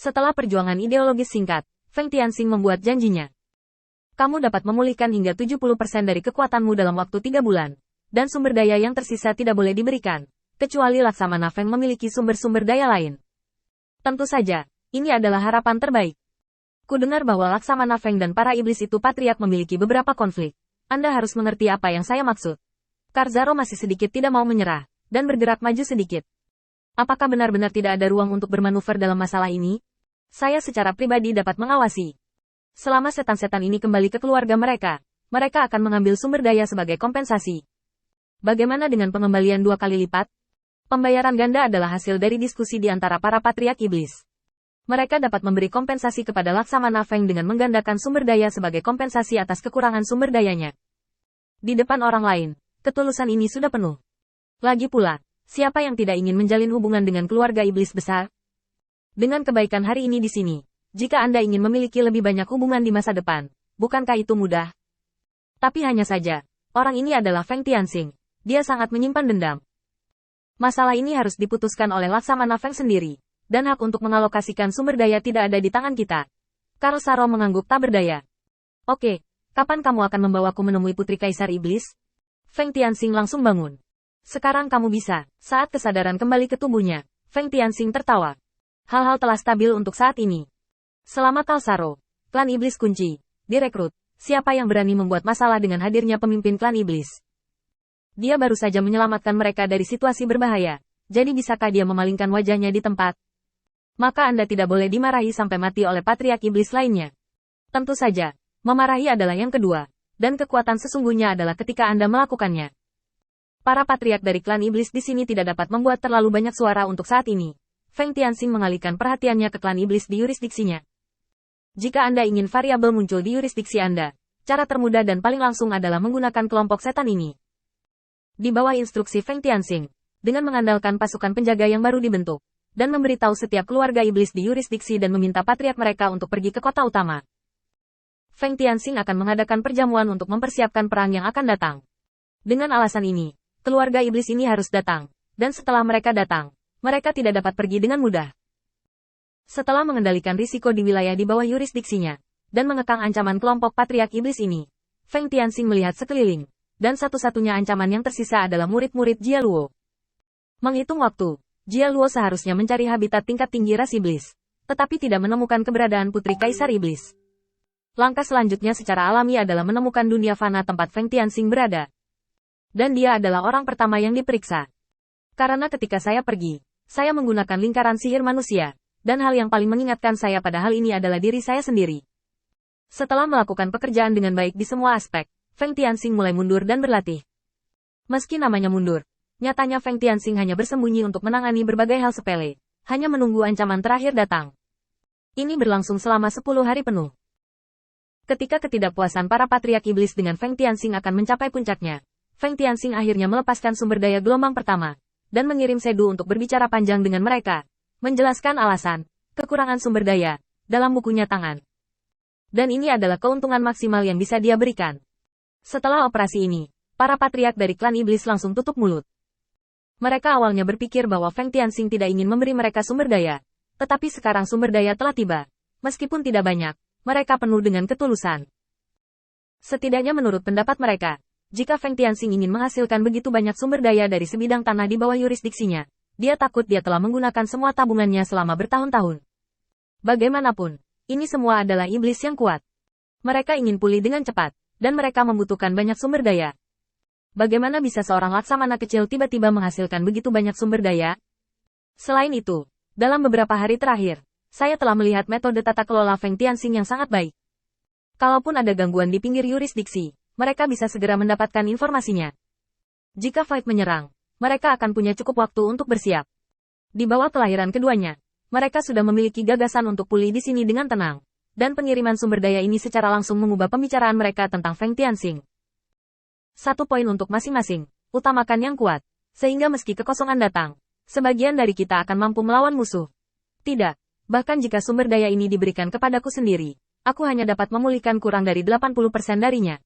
Setelah perjuangan ideologis singkat, Feng Tianxing membuat janjinya. Kamu dapat memulihkan hingga 70% dari kekuatanmu dalam waktu 3 bulan. Dan sumber daya yang tersisa tidak boleh diberikan, kecuali Laksamana Feng memiliki sumber-sumber daya lain. Tentu saja, ini adalah harapan terbaik. Kudengar bahwa Laksamana Feng dan para iblis itu patriark memiliki beberapa konflik. Anda harus mengerti apa yang saya maksud. Karzaro masih sedikit tidak mau menyerah, dan bergerak maju sedikit. Apakah benar-benar tidak ada ruang untuk bermanuver dalam masalah ini? Saya secara pribadi dapat mengawasi. Selama setan-setan ini kembali ke keluarga mereka, mereka akan mengambil sumber daya sebagai kompensasi. Bagaimana dengan pengembalian 2 kali lipat? Pembayaran ganda adalah hasil dari diskusi di antara para patriark iblis. Mereka dapat memberi kompensasi kepada Laksamana Feng dengan menggandakan sumber daya sebagai kompensasi atas kekurangan sumber dayanya. Di depan orang lain, ketulusan ini sudah penuh. Lagi pula, siapa yang tidak ingin menjalin hubungan dengan keluarga iblis besar? Dengan kebaikan hari ini di sini, jika Anda ingin memiliki lebih banyak hubungan di masa depan, bukankah itu mudah? Tapi hanya saja, orang ini adalah Feng Tianxing. Dia sangat menyimpan dendam. Masalah ini harus diputuskan oleh Laksamana Feng sendiri, dan hak untuk mengalokasikan sumber daya tidak ada di tangan kita. Karzaro mengangguk tak berdaya. Oke, kapan kamu akan membawaku menemui Putri Kaisar Iblis? Feng Tianxing langsung bangun. Sekarang kamu bisa. Saat kesadaran kembali ke tubuhnya, Feng Tianxing tertawa. Hal-hal telah stabil untuk saat ini. Selama Karzaro, klan Iblis kunci, direkrut, siapa yang berani membuat masalah dengan hadirnya pemimpin klan Iblis? Dia baru saja menyelamatkan mereka dari situasi berbahaya, jadi bisakah dia memalingkan wajahnya di tempat? Maka Anda tidak boleh dimarahi sampai mati oleh patriark iblis lainnya. Tentu saja, memarahi adalah yang kedua, dan kekuatan sesungguhnya adalah ketika Anda melakukannya. Para patriark dari klan iblis di sini tidak dapat membuat terlalu banyak suara untuk saat ini. Feng Tianxing mengalihkan perhatiannya ke klan iblis di yurisdiksinya. Jika Anda ingin variabel muncul di yurisdiksi Anda, cara termudah dan paling langsung adalah menggunakan kelompok setan ini. Di bawah instruksi Feng Tianxing, dengan mengandalkan pasukan penjaga yang baru dibentuk, dan memberitahu setiap keluarga iblis di yurisdiksi dan meminta patriark mereka untuk pergi ke kota utama. Feng Tianxing akan mengadakan perjamuan untuk mempersiapkan perang yang akan datang. Dengan alasan ini, keluarga iblis ini harus datang, dan setelah mereka datang, mereka tidak dapat pergi dengan mudah. Setelah mengendalikan risiko di wilayah di bawah yurisdiksinya, dan mengekang ancaman kelompok patriark iblis ini, Feng Tianxing melihat sekeliling. Dan satu-satunya ancaman yang tersisa adalah murid-murid Jia Luo. Menghitung waktu, Jia Luo seharusnya mencari habitat tingkat tinggi ras iblis, tetapi tidak menemukan keberadaan Putri Kaisar Iblis. Langkah selanjutnya secara alami adalah menemukan dunia fana tempat Feng Tianxing berada. Dan dia adalah orang pertama yang diperiksa. Karena ketika saya pergi, saya menggunakan lingkaran sihir manusia, dan hal yang paling mengingatkan saya pada hal ini adalah diri saya sendiri. Setelah melakukan pekerjaan dengan baik di semua aspek, Feng Tianxing mulai mundur dan berlatih. Meski namanya mundur, nyatanya Feng Tianxing hanya bersembunyi untuk menangani berbagai hal sepele, hanya menunggu ancaman terakhir datang. Ini berlangsung selama 10 hari penuh. Ketika ketidakpuasan para patriark iblis dengan Feng Tianxing akan mencapai puncaknya, Feng Tianxing akhirnya melepaskan sumber daya gelombang pertama, dan mengirim Sedu untuk berbicara panjang dengan mereka, menjelaskan alasan, kekurangan sumber daya, dalam bukunya tangan. Dan ini adalah keuntungan maksimal yang bisa dia berikan. Setelah operasi ini, para patriark dari klan iblis langsung tutup mulut. Mereka awalnya berpikir bahwa Feng Tianxing tidak ingin memberi mereka sumber daya, tetapi sekarang sumber daya telah tiba. Meskipun tidak banyak, mereka penuh dengan ketulusan. Setidaknya menurut pendapat mereka, jika Feng Tianxing ingin menghasilkan begitu banyak sumber daya dari sebidang tanah di bawah yurisdiksinya, dia takut dia telah menggunakan semua tabungannya selama bertahun-tahun. Bagaimanapun, ini semua adalah iblis yang kuat. Mereka ingin pulih dengan cepat. Dan mereka membutuhkan banyak sumber daya. Bagaimana bisa seorang laksamana kecil tiba-tiba menghasilkan begitu banyak sumber daya? Selain itu, dalam beberapa hari terakhir, saya telah melihat metode tata kelola Feng Tianxing yang sangat baik. Kalaupun ada gangguan di pinggir yurisdiksi, mereka bisa segera mendapatkan informasinya. Jika Void menyerang, mereka akan punya cukup waktu untuk bersiap. Di bawah kelahiran keduanya, mereka sudah memiliki gagasan untuk pulih di sini dengan tenang. Dan pengiriman sumber daya ini secara langsung mengubah pembicaraan mereka tentang Feng Tianxing. 1 poin untuk masing-masing, utamakan yang kuat, sehingga meski kekosongan datang, sebagian dari kita akan mampu melawan musuh. Tidak, bahkan jika sumber daya ini diberikan kepadaku sendiri, aku hanya dapat memulihkan kurang dari 80% darinya.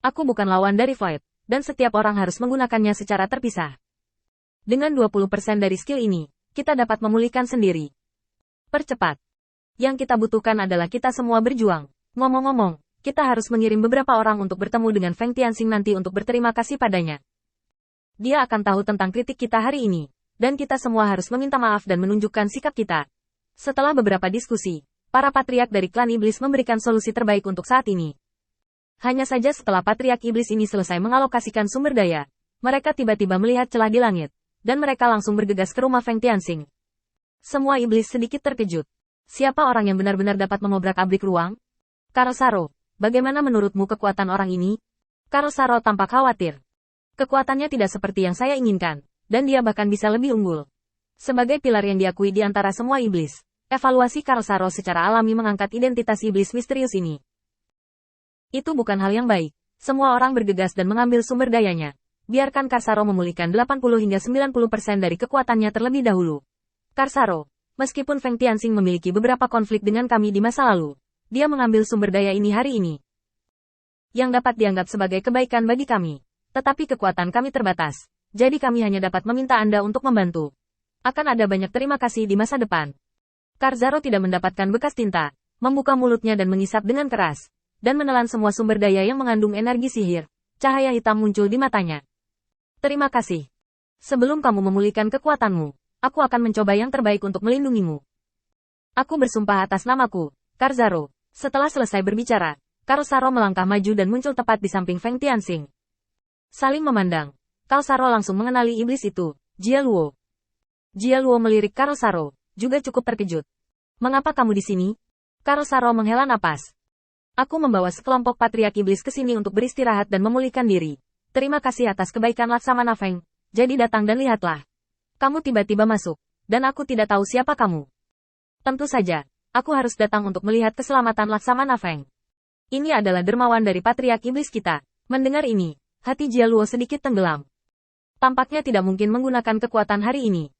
Aku bukan lawan dari Void, dan setiap orang harus menggunakannya secara terpisah. Dengan 20% dari skill ini, kita dapat memulihkan sendiri. Percepat. Yang kita butuhkan adalah kita semua berjuang. Ngomong-ngomong, kita harus mengirim beberapa orang untuk bertemu dengan Feng Tianxing nanti untuk berterima kasih padanya. Dia akan tahu tentang kritik kita hari ini. Dan kita semua harus meminta maaf dan menunjukkan sikap kita. Setelah beberapa diskusi, para patriark dari klan iblis memberikan solusi terbaik untuk saat ini. Hanya saja setelah patriark iblis ini selesai mengalokasikan sumber daya, mereka tiba-tiba melihat celah di langit, dan mereka langsung bergegas ke rumah Feng Tianxing. Semua iblis sedikit terkejut. Siapa orang yang benar-benar dapat mengobrak-abrik ruang? Karlsaro, bagaimana menurutmu kekuatan orang ini? Karlsaro tampak khawatir. Kekuatannya tidak seperti yang saya inginkan, dan dia bahkan bisa lebih unggul. Sebagai pilar yang diakui di antara semua iblis, evaluasi Karlsaro secara alami mengangkat identitas iblis misterius ini. Itu bukan hal yang baik. Semua orang bergegas dan mengambil sumber dayanya. Biarkan Karlsaro memulihkan 80 hingga 90% dari kekuatannya terlebih dahulu. Karlsaro, meskipun Feng Tianxing memiliki beberapa konflik dengan kami di masa lalu, dia mengambil sumber daya ini hari ini. Yang dapat dianggap sebagai kebaikan bagi kami. Tetapi kekuatan kami terbatas. Jadi kami hanya dapat meminta Anda untuk membantu. Akan ada banyak terima kasih di masa depan. Karlsaro tidak mendapatkan bekas tinta, membuka mulutnya dan mengisap dengan keras, dan menelan semua sumber daya yang mengandung energi sihir. Cahaya hitam muncul di matanya. Terima kasih. Sebelum kamu memulihkan kekuatanmu, aku akan mencoba yang terbaik untuk melindungimu. Aku bersumpah atas namaku, Karlsaro. Setelah selesai berbicara, Karlsaro melangkah maju dan muncul tepat di samping Feng Tianxing. Saling memandang. Karlsaro langsung mengenali iblis itu, Jia Luo. Jia Luo melirik Karlsaro, juga cukup terkejut. Mengapa kamu di sini? Karlsaro menghela napas. Aku membawa sekelompok patriark iblis ke sini untuk beristirahat dan memulihkan diri. Terima kasih atas kebaikan Laksamana Feng. Jadi datang dan lihatlah. Kamu tiba-tiba masuk, dan aku tidak tahu siapa kamu. Tentu saja, aku harus datang untuk melihat keselamatan Laksamana Feng. Ini adalah dermawan dari patriark iblis kita. Mendengar ini, hati Jia Luo sedikit tenggelam. Tampaknya tidak mungkin menggunakan kekuatan hari ini.